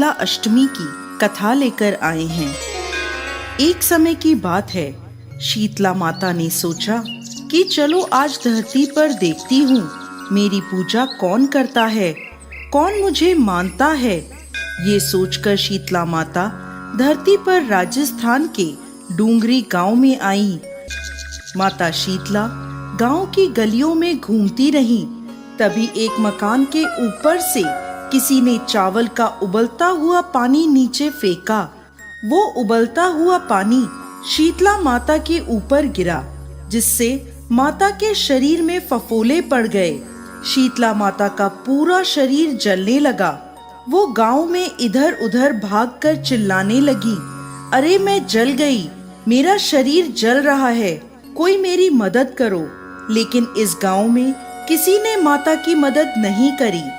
शीतला अष्टमी की कथा लेकर आए हैं। एक समय की बात है, शीतला माता ने सोचा कि चलो आज धरती पर देखती हूँ मेरी पूजा कौन करता है, कौन मुझे मानता है। ये सोचकर शीतला माता धरती पर राजस्थान के डूंगरी गांव में आई। माता शीतला गांव की गलियों में घूमती रही। तभी एक मकान के ऊपर से किसी ने चावल का उबलता हुआ पानी नीचे फेंका। वो उबलता हुआ पानी शीतला माता के ऊपर गिरा, जिससे माता के शरीर में फफोले पड़ गए। शीतला माता का पूरा शरीर जलने लगा। वो गांव में इधर उधर भागकर चिल्लाने लगी, अरे मैं जल गई, मेरा शरीर जल रहा है, कोई मेरी मदद करो। लेकिन इस गांव में किसी ने माता की मदद नहीं करी।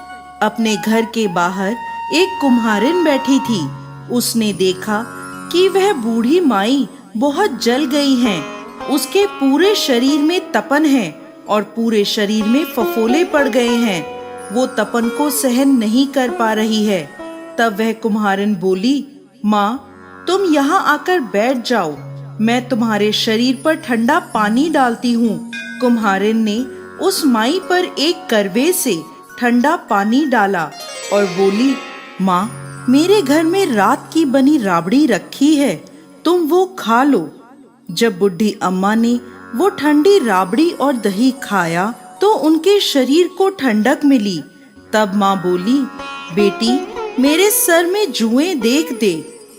अपने घर के बाहर एक कुम्हारिन बैठी थी। उसने देखा कि वह बूढ़ी माई बहुत जल गई हैं। उसके पूरे शरीर में तपन है और पूरे शरीर में फफोले पड़ गए हैं। वो तपन को सहन नहीं कर पा रही है। तब वह कुम्हारिन बोली, माँ तुम यहाँ आकर बैठ जाओ, मैं तुम्हारे शरीर पर ठंडा पानी डालती हूँ। कुम्हारिन ने उस माई पर एक करवे से ठंडा पानी डाला और बोली, माँ मेरे घर में रात की बनी राबड़ी रखी है, तुम वो खा लो। जब बुढ़ी अम्मा ने वो ठंडी राबड़ी और दही खाया तो उनके शरीर को ठंडक मिली। तब माँ बोली, बेटी मेरे सर में जुएं देख दे।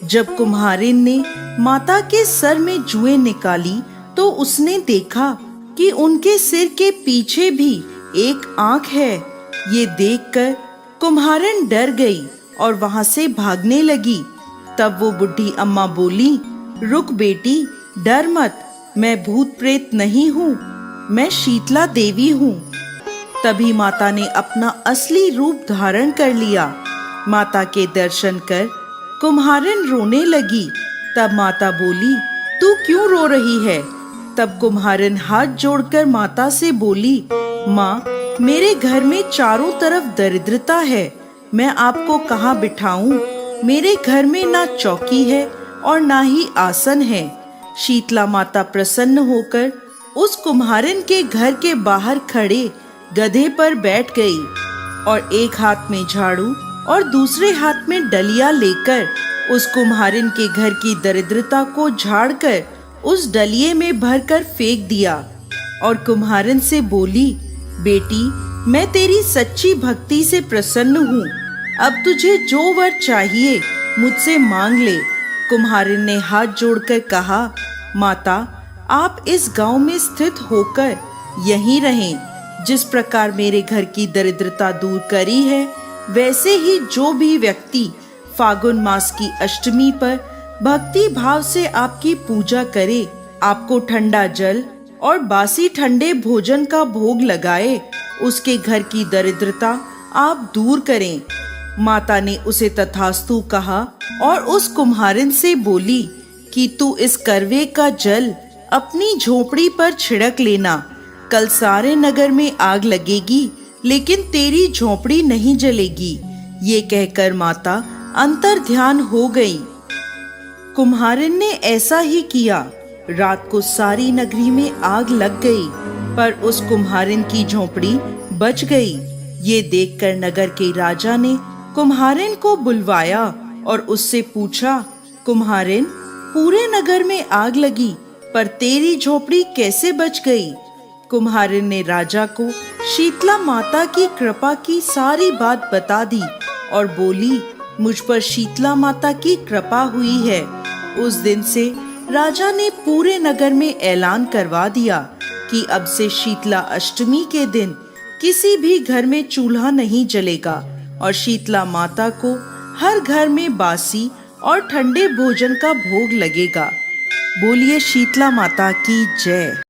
जब कुम्हारिन ने माता के सर में जुएं निकाली तो उसने देखा कि उनके सिर के पीछे भी एक आंख है। ये देखकर कुम्हारिन डर गई और वहां से भागने लगी। तब वो बुढ़ी अम्मा बोली, रुक बेटी, डर मत, मैं भूत प्रेत नहीं हूँ, मैं शीतला देवी हूँ। तभी माता ने अपना असली रूप धारण कर लिया। माता के दर्शन कर कुम्हारिन रोने लगी। तब माता बोली, तू क्यों रो रही है? तब कुम्हारिन हाथ जोड़कर माता से बोली, माँ मेरे घर में चारों तरफ दरिद्रता है, मैं आपको कहाँ बिठाऊं? मेरे घर में ना चौकी है और ना ही आसन है। शीतला माता प्रसन्न होकर उस कुम्हारिन के घर के बाहर खड़े गधे पर बैठ गई और एक हाथ में झाड़ू और दूसरे हाथ में डलिया लेकर उस कुम्हारिन के घर की दरिद्रता को झाड़कर उस डलिये में भरकर फेंक दिया और कुम्हारिन से बोली, बेटी मैं तेरी सच्ची भक्ति से प्रसन्न हूँ, अब तुझे जो वर चाहिए मुझसे मांग ले। कुम्हारिन ने हाथ जोड़कर कहा, माता आप इस गांव में स्थित होकर यहीं रहें। जिस प्रकार मेरे घर की दरिद्रता दूर करी है, वैसे ही जो भी व्यक्ति फागुन मास की अष्टमी पर भक्ति भाव से आपकी पूजा करे, आपको ठंडा जल और बासी ठंडे भोजन का भोग लगाए, उसके घर की दरिद्रता आप दूर करें। माता ने उसे तथास्तु कहा और उस कुम्हारिन से बोली कि तू इस करवे का जल अपनी झोपड़ी पर छिड़क लेना। कल सारे नगर में आग लगेगी लेकिन तेरी झोपड़ी नहीं जलेगी। ये कहकर माता अंतर ध्यान हो गई। कुम्हारिन ने ऐसा ही किया। रात को सारी नगरी में आग लग गई, पर उस कुम्हारिन की झोपड़ी बच गई। ये देखकर नगर के राजा ने कुम्हारिन को बुलवाया और उससे पूछा, कुम्हारिन पूरे नगर में आग लगी पर तेरी झोपड़ी कैसे बच गई? कुम्हारिन ने राजा को शीतला माता की कृपा की सारी बात बता दी और बोली, मुझ पर शीतला माता की कृपा हुई है। उस दिन से राजा ने पूरे नगर में ऐलान करवा दिया कि अब से शीतला अष्टमी के दिन किसी भी घर में चूल्हा नहीं जलेगा और शीतला माता को हर घर में बासी और ठंडे भोजन का भोग लगेगा। बोलिए शीतला माता की जय।